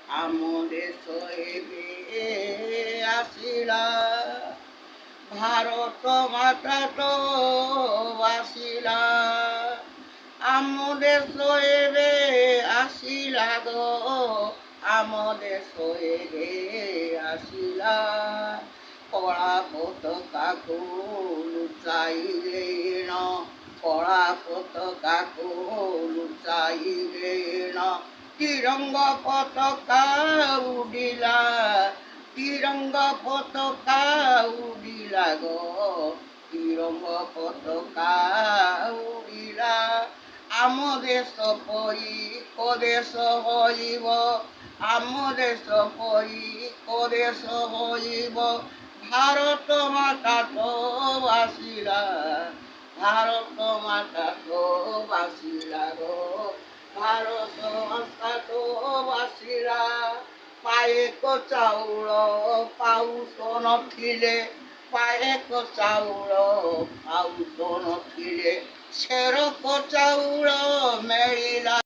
ଆମদের ଶୋଇବେ ଆସିଲା ଭାରତ ମାତା ତ ଆସିଲା ଆମ ଦେଶ ଏବେ ଆସିଲା ଗୋ ଆମ ଦେଶ ଏବେ ଆସିଲା କଳା ପତାକାକୁ ଲୁଚାଇଲେଣ କଳା ପତାକାକୁ ଲୁଚାଇଲେଣ তিরঙ্গ পতাকা উডিলা তিরঙ্গ পতাকা উডিলা গো তিরঙ্গ পতাকা উডিলা আম দেশ পরি কদেশ হইব আম দেশ পরি কদেশ হইব ভারত মাতা তো বাসিলা ভারত মাতা তো বাসিলা গো ভারত মাতা তো বাসিলা পায়েক চাউল পাউচ নথিলে পায়েক চাউল পাউচ নথিলে সেরক চাউল